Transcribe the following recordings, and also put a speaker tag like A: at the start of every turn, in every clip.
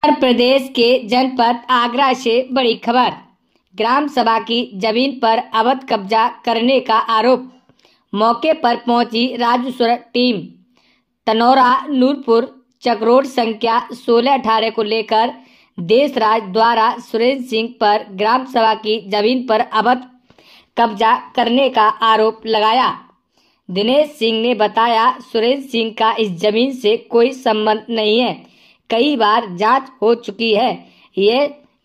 A: उत्तर प्रदेश के जनपद आगरा से बड़ी खबर। ग्राम सभा की जमीन पर अवैध कब्जा करने का आरोप। मौके पर पहुंची राजस्व टीम। तनौरा नूरपुर चकरोट संख्या 1618 को लेकर देशराज द्वारा सुरेंद्र सिंह पर ग्राम सभा की जमीन पर अवैध कब्जा करने का आरोप लगाया। दिनेश सिंह ने बताया, सुरेंद्र सिंह का इस जमीन से कोई संबंध नहीं है। कई बार जांच हो चुकी है। ये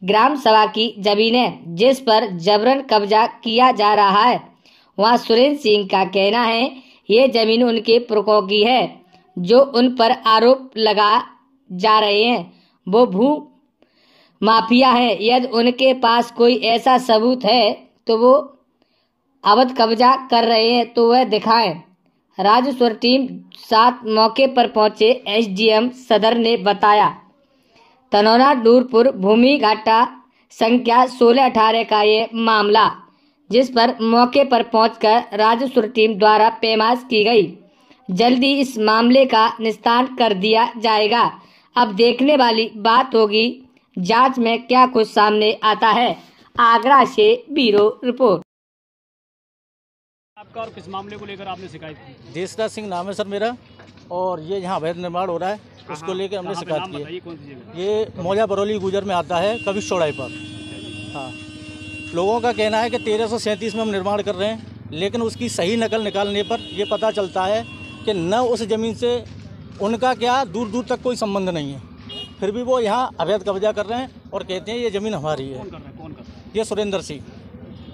A: ग्राम सभा की जमीन है जिस पर जबरन कब्जा किया जा रहा है। वहाँ सुरेंद्र सिंह का कहना है ये जमीन उनके पुरखों की है। जो उन पर आरोप लगा जा रहे हैं वो भू माफिया है। यदि उनके पास कोई ऐसा सबूत है तो वो अवैध कब्जा कर रहे हैं तो वह दिखाएं। राजस्व टीम साथ मौके पर पहुंचे एसडीएम सदर ने बताया, तनौरा नूरपुर भूमि घाटा संख्या 1618 का ये मामला, जिस पर मौके पर पहुंचकर राजस्व टीम द्वारा पैमाइश की गई। जल्दी इस मामले का निस्तारण कर दिया जाएगा। अब देखने वाली बात होगी जांच में क्या कुछ सामने आता है। आगरा से ब्यूरो रिपोर्ट।
B: आपका और किस मामले को लेकर आपने शिकायत की?
C: देशराज सिंह नाम है सर मेरा, और ये यहाँ अवैध निर्माण हो रहा है उसको लेकर हमने शिकायत की है।
B: कौन सी जगह?
C: ये मौजा बरौली गुजर में आता है, कभी चौड़ाई पर। हाँ, लोगों का कहना है कि 1337 में हम निर्माण कर रहे हैं, लेकिन उसकी सही नकल निकालने पर ये पता चलता है कि न उस ज़मीन से उनका क्या दूर दूर तक कोई संबंध नहीं है। फिर भी वो यहाँ अवैध कब्जा कर रहे हैं और कहते हैं ये ज़मीन हमारी है।
B: कौन कर रहा है?
C: ये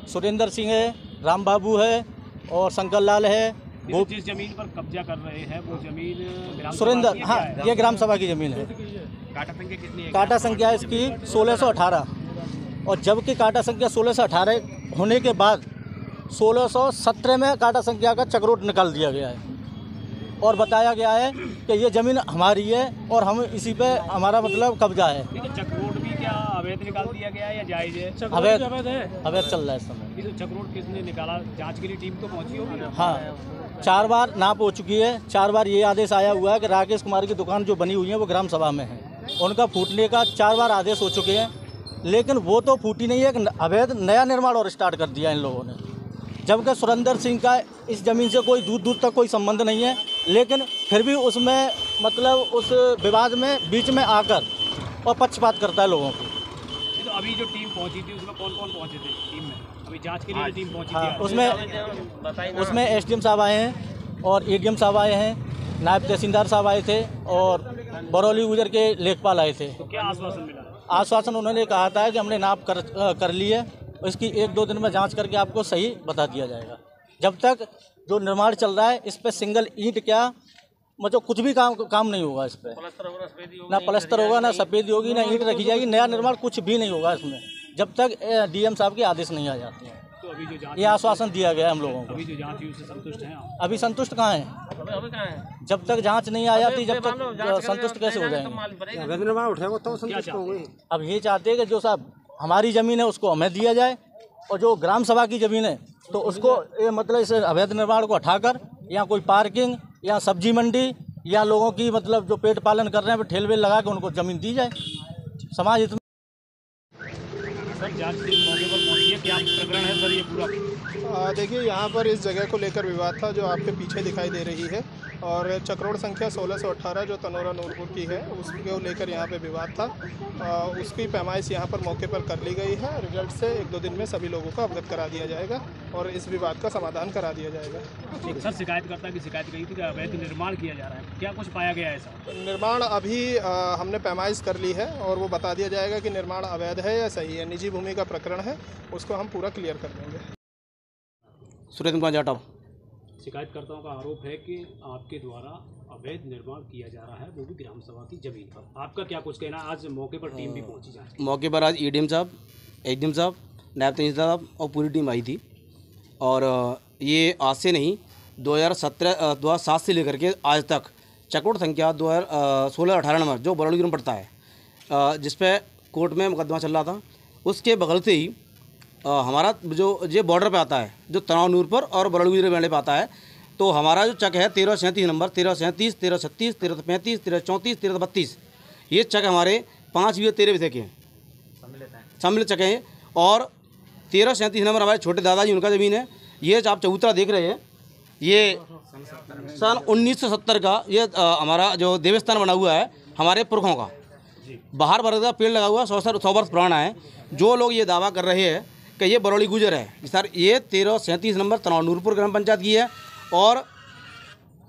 C: सुरेंद्र सिंह है, राम बाबू है और शंकर लाल है।
B: वो जिस जमीन पर कब्जा कर रहे हैं वो जमीन
C: सुरेंद्र, हाँ, ये ग्राम सभा की जमीन है।
B: काटा संख्या कितनी है?
C: काटा संख्या इसकी 1618, और जबकि काटा संख्या 1618 होने के बाद 1617 में काटा संख्या का चकरोट निकाल दिया गया है और बताया गया है कि ये ज़मीन हमारी है और हम इसी पे हमारा मतलब कब्जा है।
B: चकरोट भी क्या अवैध निकाल दिया गया है या जायज़ है?
C: अवैध चल रहा है इस समय।
B: चकरोट किसने निकाला? जांच के लिए टीम तो पहुंची होगी ना?
C: हाँ, 4 बार नाप हो चुकी है। 4 बार ये आदेश आया हुआ है कि राकेश कुमार की दुकान जो बनी हुई है वो ग्राम सभा में है। उनका फूटने का 4 बार आदेश हो चुके हैं, लेकिन वो तो फूटी नहीं है। अवैध नया निर्माण और स्टार्ट कर दिया इन लोगों ने। जबकि सुरेंद्र सिंह का इस ज़मीन से कोई दूर दूर तक कोई संबंध नहीं है, लेकिन फिर भी उसमें मतलब उस विवाद में बीच में आकर और पक्षपात करता है लोगों को।
B: तो अभी जो टीम पहुंची थी उसमें कौन कौन पहुंचे थे टीम में? अभी जांच के लिए टीम पहुंची
C: थी। उसमें एसडीएम साहब आए हैं और एडीएम साहब आए हैं, नायब तहसीलदार साहब आए थे और बरौली गुजर के लेखपाल आए थे।
B: तो क्या आश्वासन मिला?
C: आश्वासन उन्होंने कहा था कि हमने नाप कर ली है, इसकी 1-2 दिन में जांच करके आपको सही बता दिया जाएगा। जब तक जो निर्माण चल रहा है इस पर सिंगल ईंट क्या मतलब कुछ भी काम नहीं होगा। इस पर ना प्लस्तर होगा, ना सफेदी होगी, ना ईंट रखी जाएगी। नया निर्माण कुछ भी नहीं होगा इसमें जब तक डीएम साहब के आदेश नहीं आ जाते हैं।
B: तो अभी जो जांच,
C: ये आश्वासन दिया गया है हम लोगों को।
B: अभी जो जांच हुई उससे संतुष्ट हैं आप?
C: अभी संतुष्ट कहाँ हैं? जब तक जांच नहीं आ जाती जब तक संतुष्ट कैसे हो जाएंगे? अब ये चाहते हैं कि जो साहब हमारी ज़मीन है उसको हमें दिया जाए, और जो ग्राम सभा की ज़मीन है तो उसको ये मतलब इस अवैध निर्माण को हटाकर यहाँ कोई पार्किंग या सब्जी मंडी या लोगों की मतलब जो पेट पालन कर रहे हैं ठेल वेल लगा के उनको ज़मीन दी जाए। समाज हित में
B: जांच के मौके पर पहुंची है, क्या प्रकरण है सर ये पूरा?
D: देखिए, यहाँ पर इस जगह को लेकर विवाद था जो आपके पीछे दिखाई दे रही है, और चकरोट संख्या 1618 जो तनौरा नूरपुर की है उसको लेकर यहाँ पे विवाद था। उसकी पैमाइश यहाँ पर मौके पर कर ली गई है। रिजल्ट से 1-2 दिन में सभी लोगों को अवगत करा दिया जाएगा और इस विवाद का समाधान करा दिया जाएगा।
B: ठीक सर, शिकायतकर्ता की शिकायत कही थी कि अवैध निर्माण किया जा रहा है, क्या कुछ पाया गया है ऐसा?
D: निर्माण अभी हमने पैमाइश कर ली है और वो बता दिया जाएगा कि निर्माण अवैध है या सही है। निजी भूमि का प्रकरण है, उसको हम पूरा क्लियर कर देंगे।
C: सुरेंद्र कुमार जाटव।
B: शिकायतकर्ताओं का आरोप है कि आपके द्वारा अवैध निर्माण किया जा रहा है, वो भी ग्राम सभा की जमीन पर। आपका क्या कुछ कहना? आज मौके पर टीम भी पहुंची जाए।
E: मौके पर आज एडीएम साहब, एसडीएम साहब, नायब तहसीलदार साहब और पूरी टीम आई थी। और ये आज से नहीं 2007 से लेकर के आज तक चकरोट संख्या 1618 नंबर जो बरौली में पड़ता है, जिस पे कोर्ट में मुकदमा चल रहा था, उसके बगल से ही हमारा जो ये बॉर्डर पे आता है, जो तनौरा नूरपुर और बरौली गुजर पे आता है, तो हमारा जो चक है 1337 नंबर, 1337, 1336, 1335, 1334, 1332, ये चक हमारे 5 बीघे 13 बीघे के हैं, सम्मिलित चके हैं। और 1337 नंबर हमारे छोटे दादाजी उनका ज़मीन है। ये जो आप चबूतरा देख रहे हैं, ये सन 1970 का ये हमारा जो देवस्थान बना हुआ है हमारे पुरखों का। बाहर बरगद का पेड़ लगा हुआ 100 वर्ष पुराना है। जो लोग ये दावा कर रहे हैं कि ये बरौली गुजर है, सर ये 1337 नंबर तनौरा नूरपुर ग्राम पंचायत की है। और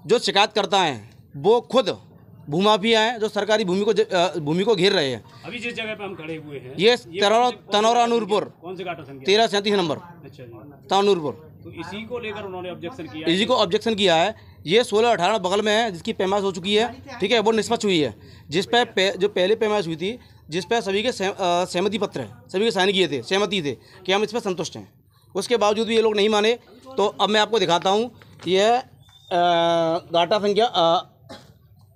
E: जो शिकायत करता है वो खुद भूमाफिया हैं जो सरकारी भूमि को घेर रहे हैं।
B: अभी जिस जगह पे हम खड़े हुए हैं
E: ये तनौरा नूरपुर
B: कौन से गाटा संख्या?
E: 1337 नंबर
B: अच्छा जी।
E: तनौरा नूरपुर।
B: तो इसी को लेकर उन्होंने ऑब्जेक्शन किया,
E: इसी को ऑब्जेक्शन किया है। ये 16-18 बगल में है जिसकी पैमाइश हो चुकी है, ठीक है, वो निष्पक्ष हुई है। जिस पे जो पहले पैमाइश हुई थी, जिस पे सभी के सहमति पत्र है, सभी के साइन किए थे, सहमति थे कि हम इस पर संतुष्ट हैं। उसके बावजूद भी ये लोग नहीं माने। तो अब मैं आपको दिखाता हूँ, यह गाटा संख्या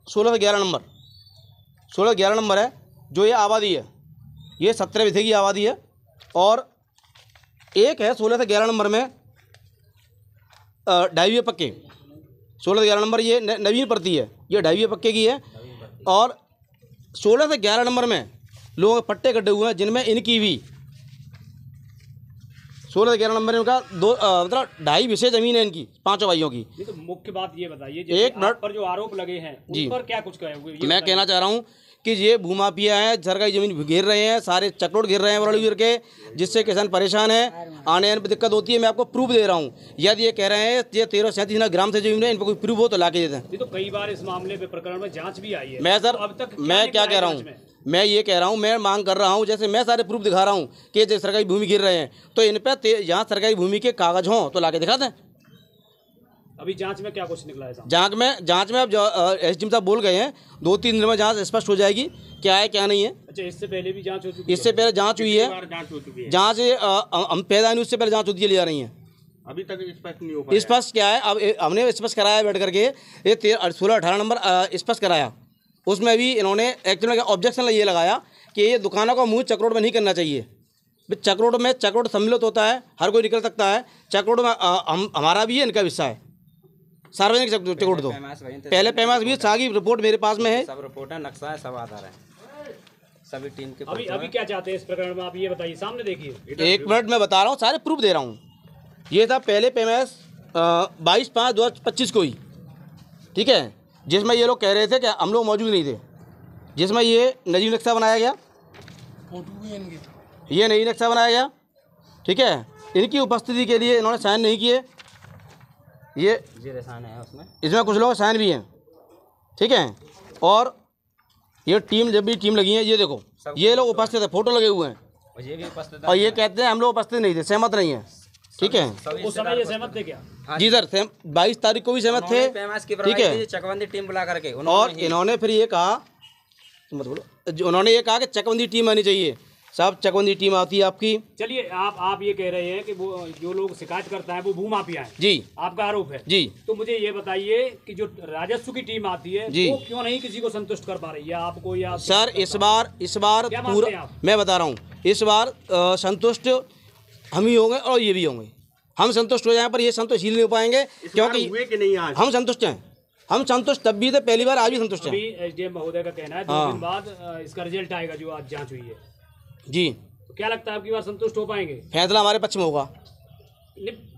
E: 16 से 11 नंबर 16 11 नंबर है। जो ये आबादी है ये 17 बीघे की आबादी है। और एक है 16 से 11 नंबर में 2.5 बीघे पक्के, 16 से 11 नंबर ये नवीन प्रति है, ये 2.5 बीघे पक्के की है। और 16 से 11 नंबर में लोगों के पट्टे कटे हुए हैं जिनमें इनकी भी 16 से 11 नंबर में उनका मतलब 2.5 बीघे ज़मीन है इनकी, 5 भाइयों की।
B: तो मुख्य बात ये बताइए,
E: एक मिनट
B: पर जो आरोप लगे हैं उन पर क्या कुछ कहे हुए?
E: मैं कहना चाह रहा हूँ कि ये भूमाफिया है, सरकारी ज़मीन घेर रहे हैं, सारे चक्रोट घेर रहे हैं बरौली गिर के, जिससे किसान परेशान है, आने में दिक्कत होती है। मैं आपको प्रूफ दे रहा हूँ। यदि ये कह रहे हैं ये 1337 ग्राम से ज़मीन है, इन पर कोई प्रूफ हो तो ला के देते हैं।
B: तो कई बार इस मामले पे प्रकरण में जांच भी आई है।
E: मैं सर
B: अब तक
E: मैं क्या कह रहा हूँ, मैं ये कह रहा हूँ, मैं मांग कर रहा हूँ, जैसे मैं सारे प्रूफ दिखा रहा हूँ कि जो सरकारी भूमि गिर रहे हैं, तो इन पर यहाँ सरकारी भूमि के कागज हों तो ला के दिखा दें।
B: अभी जांच में क्या कुछ निकला है?
E: जांच में अब एसडीएम साहब बोल गए हैं 2-3 दिन में जांच स्पष्ट हो जाएगी क्या है क्या नहीं है।
B: अच्छा, इससे पहले भी जांच हो चुकी है?
E: इससे पहले जांच हुई है। जांच हम पैदा नहीं, उससे पहले जांच होती चली जा रही है।
F: अभी तक स्पष्ट नहीं हो पाया।
E: स्पष्ट क्या है, अब हमने स्पष्ट कराया बैठ करके, ये 16-18 नंबर स्पष्ट कराया। उसमें भी इन्होंने एक्चुअली ऑब्जेक्शन ये लगाया कि ये दुकानों का मुँह चक्रोट में नहीं करना चाहिए। चक्रोट सम्मिलित होता है, हर कोई निकल सकता है। चक्रोट में हमारा भी है, इनका हिस्सा है। सार्वजनिक चक्रोट दो, पहले पैमाइश भी सारी रिपोर्ट मेरे पास में है,
F: सब रिपोर्ट है, नक्शा है, सब आधार है, सभी टीम के।
B: अभी क्या चाहते हैं इस प्रकरण में, आप ये बताइए, सामने देखिए।
E: 1 मिनट में बता रहा हूँ, सारे प्रूफ दे रहा हूँ। ये था पहले पैमाइश 22/5/2025 को ही, ठीक है, जिसमें ये लोग कह रहे थे कि हम लोग मौजूद नहीं थे, जिसमें ये नई नक्शा बनाया गया, ये नई नक्शा बनाया गया, ठीक है। इनकी उपस्थिति के लिए इन्होंने साइन नहीं किए, ये
F: साइन है उसमें,
E: इसमें कुछ लोग साइन भी हैं, ठीक है। और ये टीम, जब भी टीम लगी है, ये देखो ये लोग उपस्थित है, फोटो लगे हुए हैं,
F: और ये भी उपस्थित है।
E: और ये कहते हैं हम लोग उपस्थित नहीं थे, सहमत नहीं है, ठीक है।
B: उस समय ये सहमत थे क्या?
E: जी सर, 22 तारीख को भी सहमत थे, ठीक है।
F: चकबंदी टीम बुला करके
E: और इन्होंने फिर ये कहा, उन्होंने ये कहा कि चकबंदी टीम आनी चाहिए। साहब, चकबंदी टीम आती है आपकी।
B: चलिए, आप ये कह रहे हैं कि वो जो लोग शिकायत करता है वो भूमाफिया है,
E: जी,
B: आपका आरोप है
E: जी।
B: तो मुझे ये बताइए कि जो राजस्व की टीम आती है
E: जी,
B: वो क्यों नहीं किसी को संतुष्ट कर पा रही है, आपको या
E: सर? इस बार पूरा मैं बता रहा हूँ, इस बार संतुष्ट हम ही होंगे और ये भी होंगे। हम संतुष्ट हो जाए, पर ये संतुष्ट ही नहीं हो पाएंगे, क्योंकि हम संतुष्ट हैं। हम संतुष्ट तब भी थे पहली बार, आज भी संतुष्ट हैं।
B: एसडीएम महोदय का कहना है 2 दिन बाद इसका रिजल्ट आएगा, जो आज जांच हुई है
E: जी।
B: तो क्या लगता है आपकी बार संतुष्ट हो पाएंगे?
E: फैसला हमारे पक्ष में होगा।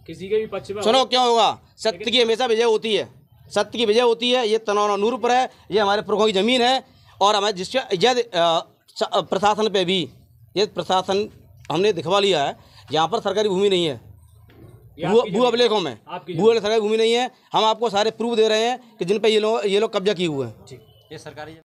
B: किसी के भी पक्ष में
E: सुनो, क्यों होगा? सत्य की हमेशा विजय होती है, सत्य की विजय होती है। ये तनौरा नूरपुर है, ये हमारे पुरखों की ज़मीन है, और हमारे जिसका प्रशासन पे भी ये प्रशासन हमने दिखवा लिया है, यहाँ पर सरकारी भूमि नहीं है, भू अभिलेखों में भू सरकारी भूमि नहीं है। हम आपको सारे प्रूफ दे रहे हैं कि जिन पे ये लोग कब्जा किए हुए हैं।
F: ये सरकारी